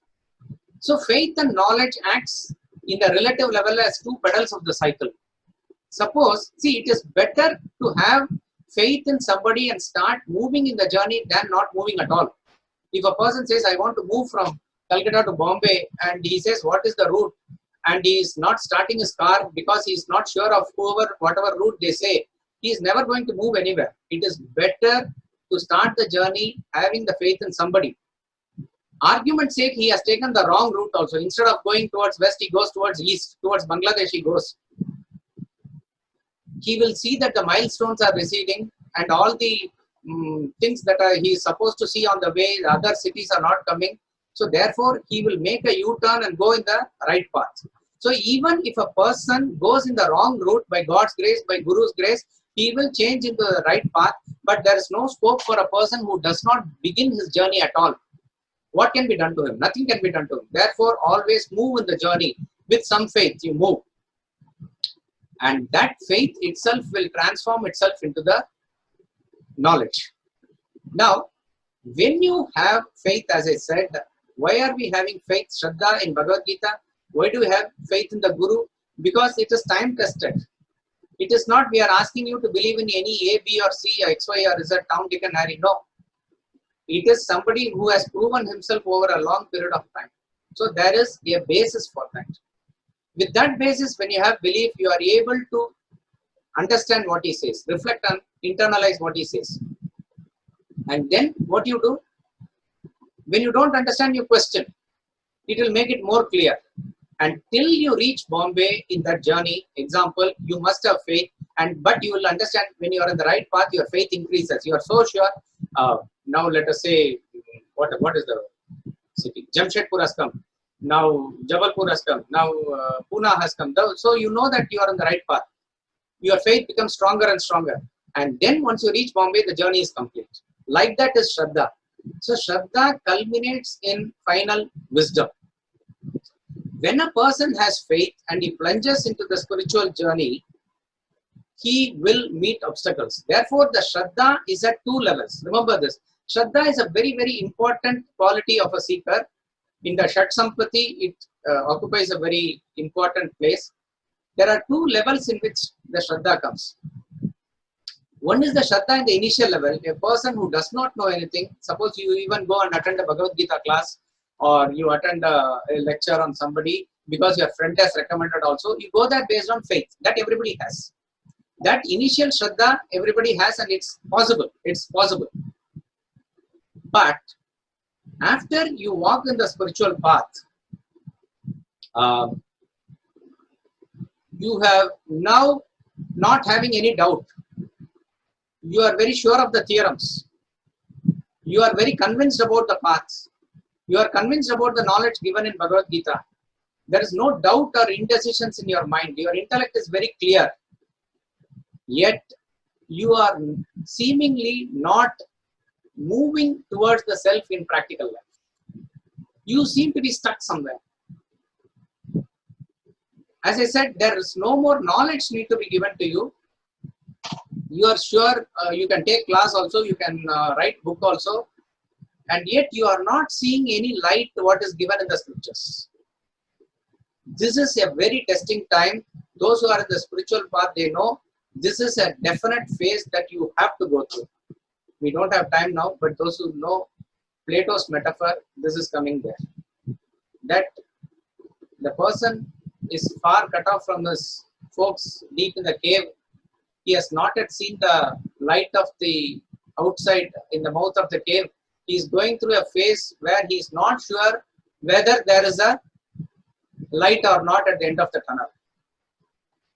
So, faith and knowledge acts in the relative level as two pedals of the cycle. Suppose, see, it is better to have faith in somebody and start moving in the journey than not moving at all. If a person says, I want to move from Calcutta to Bombay, and he says, what is the route? And he is not starting his car because he is not sure of whatever route they say, he is never going to move anywhere. It is better to start the journey having the faith in somebody. Argument's sake, he has taken the wrong route also. Instead of going towards west, he goes towards east, towards Bangladesh he goes. He will see that the milestones are receding and all the things that he is supposed to see on the way, the other cities are not coming. So therefore, he will make a U-turn and go in the right path. So even if a person goes in the wrong route, by God's grace, by Guru's grace, he will change into the right path. But there is no scope for a person who does not begin his journey at all. What can be done to him? Nothing can be done to him. Therefore, always move in the journey with some faith. You move. And that faith itself will transform itself into the knowledge. Now, when you have faith, as I said, why are we having faith, Shraddha in Bhagavad Gita? Why do we have faith in the Guru? Because it is time tested. It is not we are asking you to believe in any A, B or C, or X, Y or Z, Tom, Dick and Harry. No. It is somebody who has proven himself over a long period of time. So there is a basis for that. With that basis, when you have belief, you are able to understand what he says, reflect and internalize what he says. And then what you do? When you don't understand, you question. It will make it more clear. And till you reach Bombay in that journey, example, you must have faith. But you will understand when you are on the right path, your faith increases. You are so sure. Now let us say, what is the city? Jamshedpur has come. Now Jabalpur has come. Now Pune has come. So you know that you are on the right path. Your faith becomes stronger and stronger. And then once you reach Bombay, the journey is complete. Like that is Shraddha. So Shraddha culminates in final wisdom. When a person has faith and he plunges into the spiritual journey, he will meet obstacles. Therefore, the Shraddha is at two levels. Remember this. Shraddha is a very, very important quality of a seeker. In the Shat Sampati, it occupies a very important place. There are two levels in which the Shraddha comes. One is the Shraddha in the initial level. A person who does not know anything, suppose you even go and attend a Bhagavad Gita class, or you attend a lecture on somebody because your friend has recommended also, you go there based on faith. That everybody has. That initial Shraddha everybody has, and it's possible. It's possible. But after you walk in the spiritual path, you have now not having any doubt. You are very sure of the theorems. You are very convinced about the paths. You are convinced about the knowledge given in Bhagavad Gita. There is no doubt or indecisions in your mind. Your intellect is very clear. Yet, you are seemingly not moving towards the self in practical life. You seem to be stuck somewhere. As I said, there is no more knowledge need to be given to you. You are sure you can take class also, you can write book also, and yet you are not seeing any light to what is given in the scriptures. This is a very testing time. Those who are in the spiritual path, they know this is a definite phase that you have to go through. We don't have time now, but those who know Plato's metaphor, this is coming there. That the person is far cut off from his folks deep in the cave. He has not yet seen the light of the outside in the mouth of the cave. He is going through a phase where he is not sure whether there is a light or not at the end of the tunnel.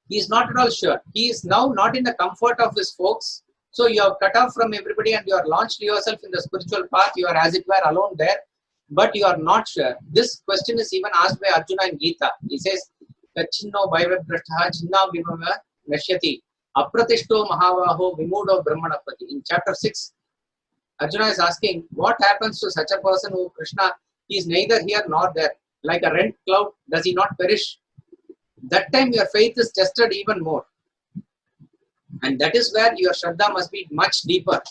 He is not at all sure. He is now not in the comfort of his folks. So you are cut off from everybody and you are launched yourself in the spiritual path. You are as it were alone there, but you are not sure. This question is even asked by Arjuna in Gita. He says, Chinno Bhaivabrashtaha Chinna Vimava Nashyati Apratishto Mahavaho Vimudo Brahmanapati. In chapter 6, Arjuna is asking, what happens to such a person who Krishna, he is neither here nor there. Like a rent cloud, does he not perish? That time your faith is tested even more. And that is where your Shraddha must be much deeper.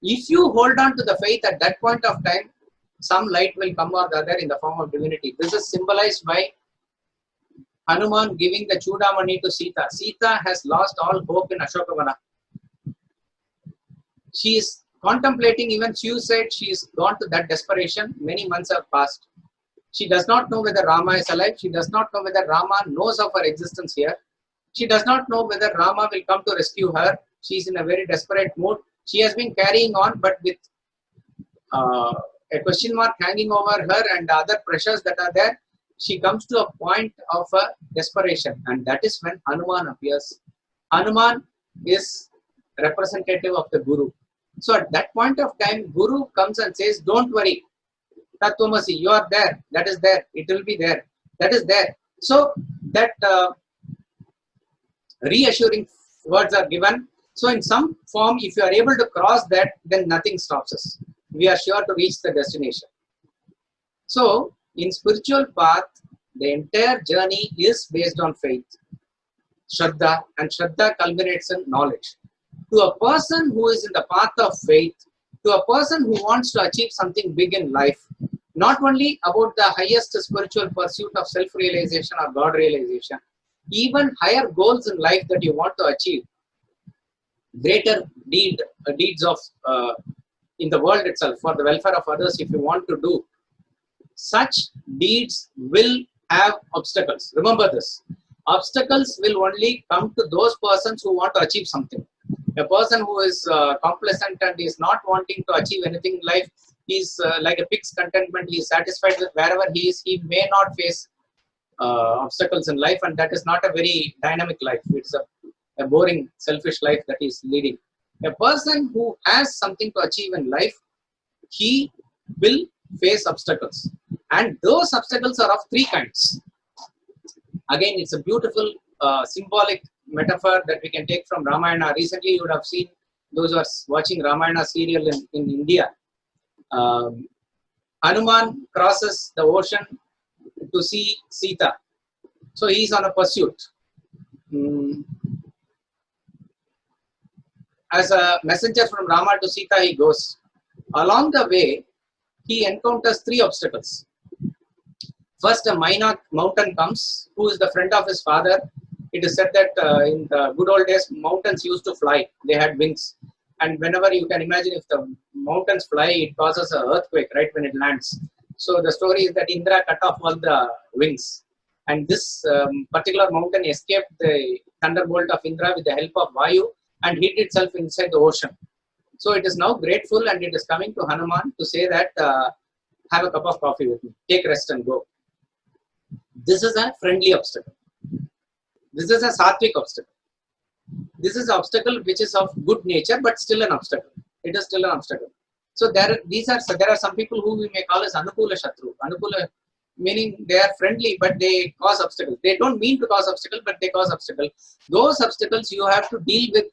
If you hold on to the faith at that point of time, some light will come or the other in the form of divinity. This is symbolized by Hanuman giving the Chudamani to Sita. Sita has lost all hope in Ashokavana. She is contemplating even suicide. She is gone to that desperation. Many months have passed. She does not know whether Rama is alive. She does not know whether Rama knows of her existence here. She does not know whether Rama will come to rescue her. She is in a very desperate mood. She has been carrying on, but with a question mark hanging over her and other pressures that are there, she comes to a point of a desperation. And that is when Hanuman appears. Hanuman is representative of the Guru. So at that point of time, Guru comes and says, don't worry. Tattvamasi, you are there. That is there. It will be there. That is there. So that reassuring words are given. So in some form, if you are able to cross that, then nothing stops us. We are sure to reach the destination. So in spiritual path, the entire journey is based on faith, Shraddha, and Shraddha culminates in knowledge. To a person who is in the path of faith, to a person who wants to achieve something big in life, not only about the highest spiritual pursuit of self-realization or God-realization, even higher goals in life that you want to achieve, greater deeds of in the world itself for the welfare of others, if you want to do, such deeds will have obstacles. Remember this. Obstacles will only come to those persons who want to achieve something. A person who is complacent and is not wanting to achieve anything in life, he is like a pig's contentment. He is satisfied with wherever he is. He may not face obstacles in life, and that is not a very dynamic life. It's a boring, selfish life that he is leading. A person who has something to achieve in life, he will face obstacles. And those obstacles are of three kinds. Again, it's a beautiful symbolic metaphor that we can take from Ramayana. Recently, you would have seen, those who are watching Ramayana serial in India. Hanuman crosses the ocean to see Sita. So he is on a pursuit. As a messenger from Rama to Sita, he goes. Along the way, he encounters three obstacles. First, a Mainak mountain comes, who is the friend of his father. It is said that in the good old days, mountains used to fly. They had wings. And whenever you can imagine, if the mountains fly, it causes an earthquake, right, when it lands. So the story is that Indra cut off all the wings. And this particular mountain escaped the thunderbolt of Indra with the help of Vayu and hid itself inside the ocean. So it is now grateful and it is coming to Hanuman to say that, have a cup of coffee with me, take rest and go. This is a friendly obstacle. This is a sattvic obstacle. This is an obstacle which is of good nature, but still an obstacle. It is still an obstacle. So there are some people who we may call as Anukula Shatru. Anukula meaning they are friendly, but they cause obstacles. They don't mean to cause obstacles, but they cause obstacles. Those obstacles you have to deal with.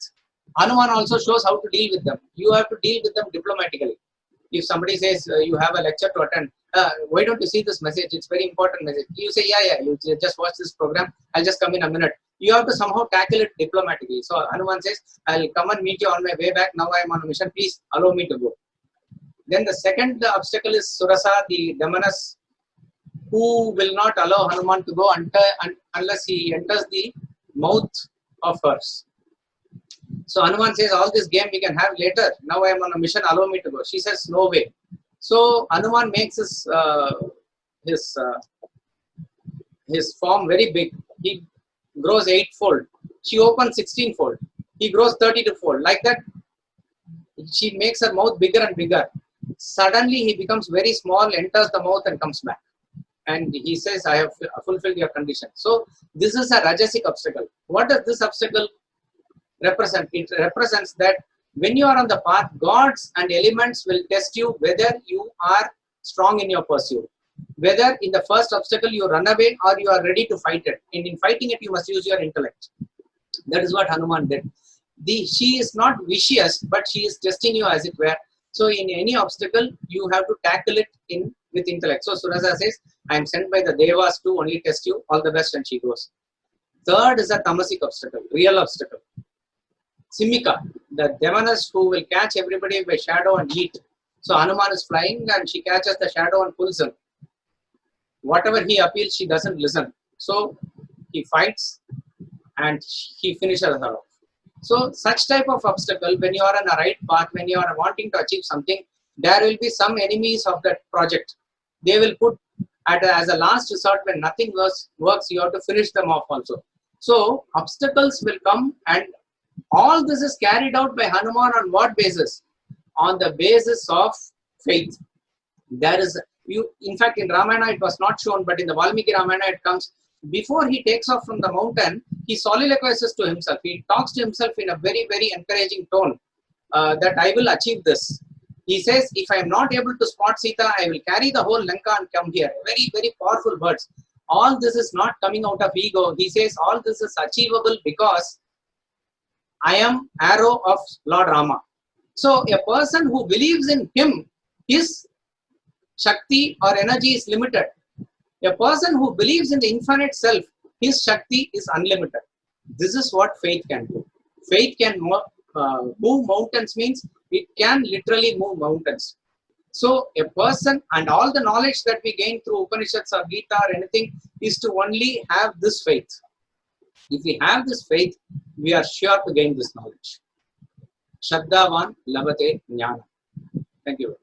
Hanuman also shows how to deal with them. You have to deal with them diplomatically. If somebody says you have a lecture to attend, why don't you see this message? It's very important message. You say, yeah, you just watch this program. I'll just come in a minute. You have to somehow tackle it diplomatically. So Hanuman says, I'll come and meet you on my way back. Now I am on a mission. Please allow me to go. Then the second obstacle is Surasa, the Damanas, who will not allow Hanuman to go unless he enters the mouth of hers. So Hanuman says, all this game we can have later. Now I am on a mission, allow me to go. She says, no way. So Hanuman makes his, his form very big. He grows 8-fold. She opens 16-fold. He grows 32-fold. Like that, she makes her mouth bigger and bigger. Suddenly he becomes very small, enters the mouth and comes back. And he says, I have fulfilled your condition. So this is a Rajasic obstacle. What does this obstacle represent? It represents that when you are on the path, gods and elements will test you whether you are strong in your pursuit. Whether in the first obstacle you run away or you are ready to fight it. And in fighting it, you must use your intellect. That is what Hanuman did. She is not vicious, but she is testing you as it were. So in any obstacle, you have to tackle it with intellect. So Suraja says, I am sent by the Devas to only test you. All the best, and she goes. Third is a tamasic obstacle, real obstacle. Simika, the demoness who will catch everybody by shadow and eat. So Hanuman is flying and she catches the shadow and pulls him. Whatever he appeals, she doesn't listen. So he fights and he finishes her off. So such type of obstacle, when you are on a right path, when you are wanting to achieve something, there will be some enemies of that project. They will put as a last resort when nothing works, you have to finish them off also. So obstacles will come, and all this is carried out by Hanuman on what basis? On the basis of faith. There is, in fact, in Ramayana it was not shown, but in the Valmiki Ramayana it comes. Before he takes off from the mountain, he soliloquizes to himself. He talks to himself in a very, very encouraging tone that I will achieve this. He says, if I am not able to spot Sita, I will carry the whole Lanka and come here. Very, very powerful words. All this is not coming out of ego. He says, all this is achievable because I am arrow of Lord Rama. So a person who believes in him, his Shakti or energy is limited. A person who believes in the infinite self, his Shakti is unlimited. This is what faith can do. Faith can move mountains, means it can literally move mountains. So a person, and all the knowledge that we gain through Upanishads or Gita or anything, is to only have this faith. If we have this faith, we are sure to gain this knowledge. Shraddhavan labate jnana. Thank you.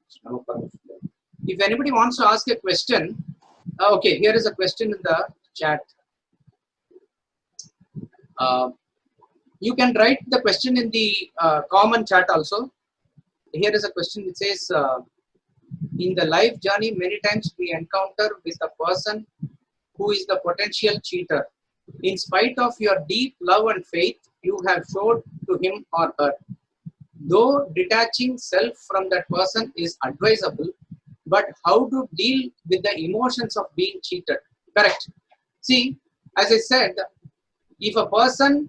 If anybody wants to ask a question, okay, here is a question in the chat. You can write the question in the common chat also. Here is a question which says, in the life journey, many times we encounter with a person who is the potential cheater. In spite of your deep love and faith, you have showed to him or her. Though detaching self from that person is advisable, but how to deal with the emotions of being cheated? Correct. See, as I said, if a person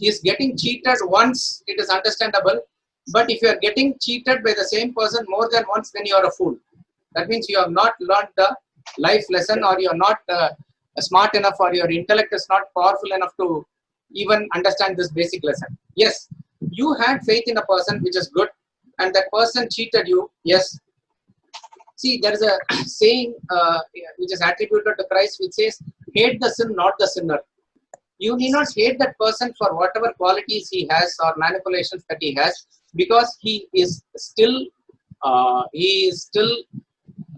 is getting cheated once, it is understandable. But if you are getting cheated by the same person more than once, then you are a fool. That means you have not learned the life lesson, or you are not smart enough, or your intellect is not powerful enough to even understand this basic lesson. Yes, you had faith in a person, which is good, and that person cheated you. Yes. See, there is a saying which is attributed to Christ, which says, hate the sin, not the sinner. You need not hate that person for whatever qualities he has or manipulations that he has, because he is still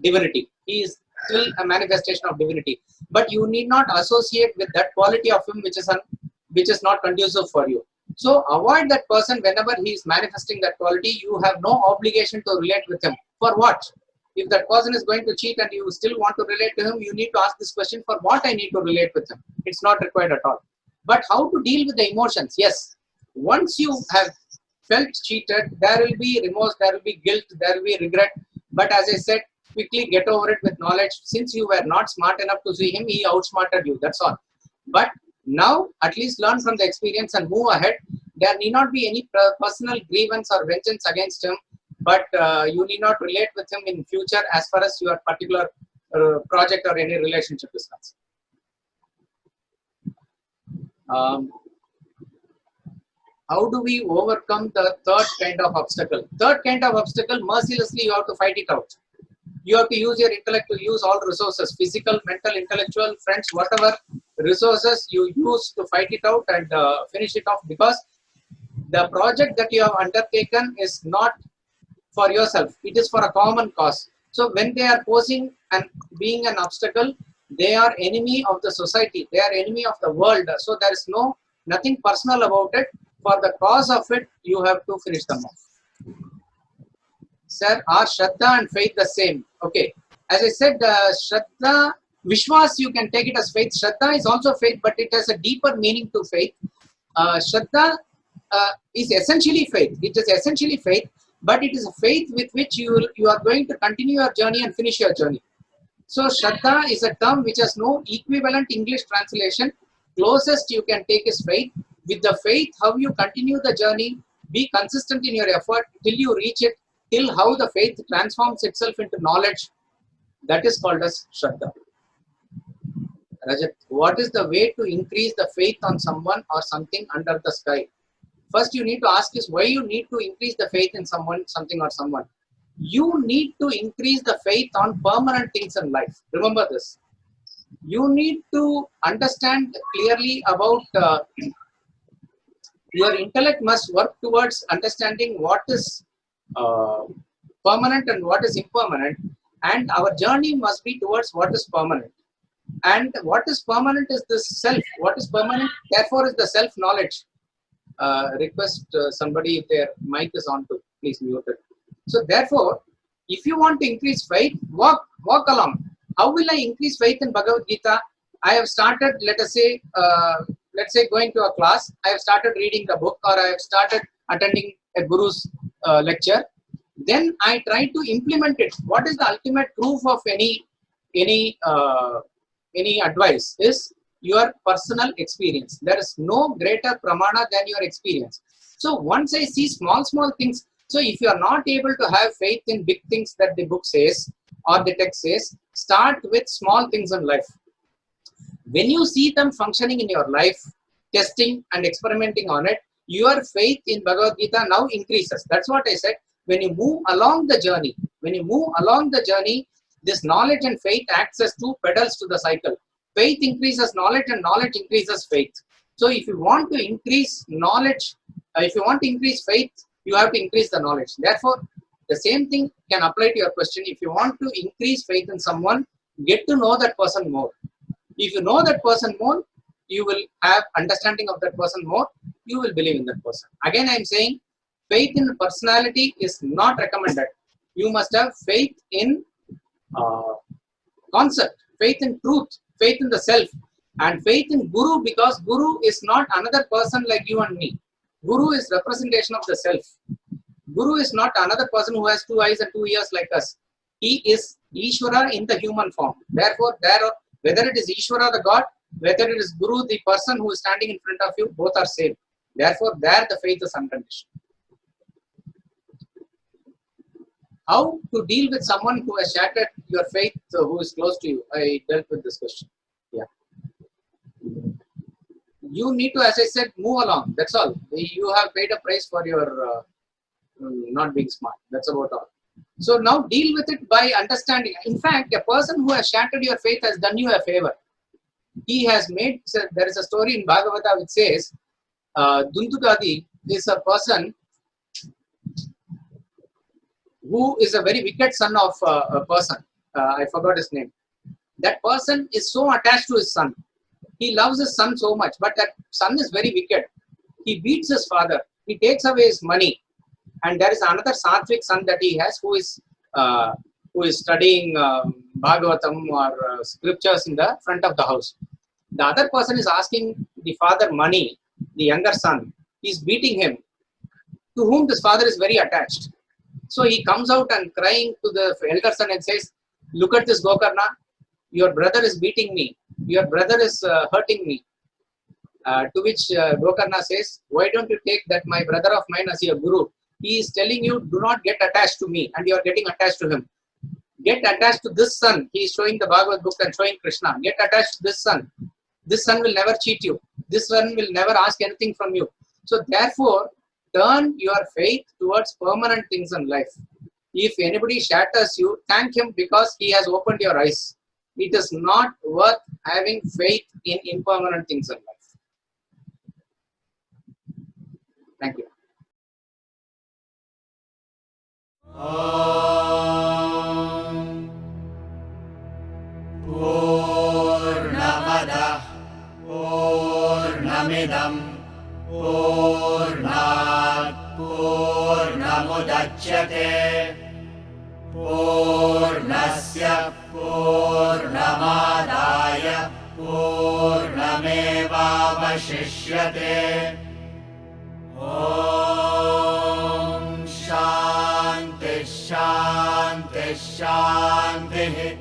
divinity. He is still a manifestation of divinity. But you need not associate with that quality of him which is not conducive for you. So avoid that person whenever he is manifesting that quality. You have no obligation to relate with him. For what? If that person is going to cheat and you still want to relate to him, you need to ask this question: for what I need to relate with him? It's not required at all. But how to deal with the emotions? Yes. Once you have felt cheated, there will be remorse, there will be guilt, there will be regret. But as I said, quickly get over it with knowledge. Since you were not smart enough to see him, he outsmarted you. That's all. But now, at least learn from the experience and move ahead. There need not be any personal grievance or vengeance against him, but you need not relate with him in future as far as your particular project or any relationship is concerned. How do we overcome the third kind of obstacle? Third kind of obstacle, mercilessly you have to fight it out. You have to use your intellect, to use all resources, physical, mental, intellectual, friends, whatever. resources you use to fight it out and finish it off, because the project that you have undertaken is not for yourself, it is for a common cause. So when they are posing and being an obstacle, they are enemy of the society, they are enemy of the world. So there is nothing personal about it. For the cause of it, you have to finish them off. Sir, are Shraddha and faith the same? Okay, as I said, Shraddha, Vishwas, you can take it as faith. Shraddha is also faith, but it has a deeper meaning to faith. Shraddha is essentially faith. It is essentially faith, but it is a faith with which you are going to continue your journey and finish your journey. So Shraddha is a term which has no equivalent English translation. Closest you can take is faith. With the faith, how you continue the journey, be consistent in your effort till you reach it, till how the faith transforms itself into knowledge. That is called as Shraddha. Rajat, what is the way to increase the faith on someone or something under the sky? First, you need to ask is why you need to increase the faith in someone, something or someone. You need to increase the faith on permanent things in life. Remember this. You need to understand clearly about your intellect must work towards understanding what is permanent and what is impermanent, and our journey must be towards what is permanent. And what is permanent is this self. What is permanent, therefore, is the self-knowledge. Request somebody, if their mic is on, to please mute it. So therefore, if you want to increase faith, walk along. How will I increase faith in Bhagavad Gita? I have started, let us say, going to a class. I have started reading the book, or I have started attending a guru's lecture. Then I try to implement it. What is the ultimate proof of any advice? Is your personal experience. There is no greater pramana than your experience. So once I see small things, so if you are not able to have faith in big things that the book says or the text says, start with small things in life. When you see them functioning in your life, testing and experimenting on it, your faith in Bhagavad Gita now increases. That's what I said. When you move along the journey, this knowledge and faith acts as two pedals to the cycle. Faith increases knowledge and knowledge increases faith. So if you want to increase knowledge, if you want to increase faith, you have to increase the knowledge. Therefore, the same thing can apply to your question. If you want to increase faith in someone, get to know that person more. If you know that person more, you will have understanding of that person more, you will believe in that person. Again, I am saying faith in personality is not recommended. You must have faith in concept, faith in truth, faith in the self, and faith in Guru, because Guru is not another person like you and me. Guru is representation of the self. Guru is not another person who has 2 eyes and 2 ears like us. He is Ishvara in the human form. Therefore, whether it is Ishvara the God, whether it is Guru the person who is standing in front of you, both are same. Therefore, there the faith is unconditional. How to deal with someone who has shattered your faith, who is close to you? I dealt with this question. Yeah. You need to, as I said, move along. That's all. You have paid a price for your not being smart. That's about all. So now deal with it by understanding. In fact, a person who has shattered your faith has done you a favor. He has made, so there is a story in Bhagavata which says, Dundugadi is a person who is a very wicked son of a person. I forgot his name. That person is so attached to his son. He loves his son so much, but that son is very wicked. He beats his father. He takes away his money. And there is another Satvik son that he has who is studying Bhagavatam or scriptures in the front of the house. The other person is asking the father money, the younger son. He is beating him, to whom this father is very attached. So he comes out and crying to the elder son and says, look at this Gokarna, your brother is beating me, your brother is hurting me. To which Gokarna says, why don't you take that my brother of mine as your guru? He is telling you, do not get attached to me, and you are getting attached to him. Get attached to this son. He is showing the Bhagavad book and showing Krishna. Get attached to this son. This son will never cheat you. This son will never ask anything from you. So therefore, turn your faith towards permanent things in life. If anybody shatters you, thank him because he has opened your eyes. it is not worth having faith in impermanent things in life. Thank you. Purnamadah Purnamidam Purnat Purnamudachyate Purnasya Purnamadaya Purnamevavashishyate. Om Shanti Shanti Shanti.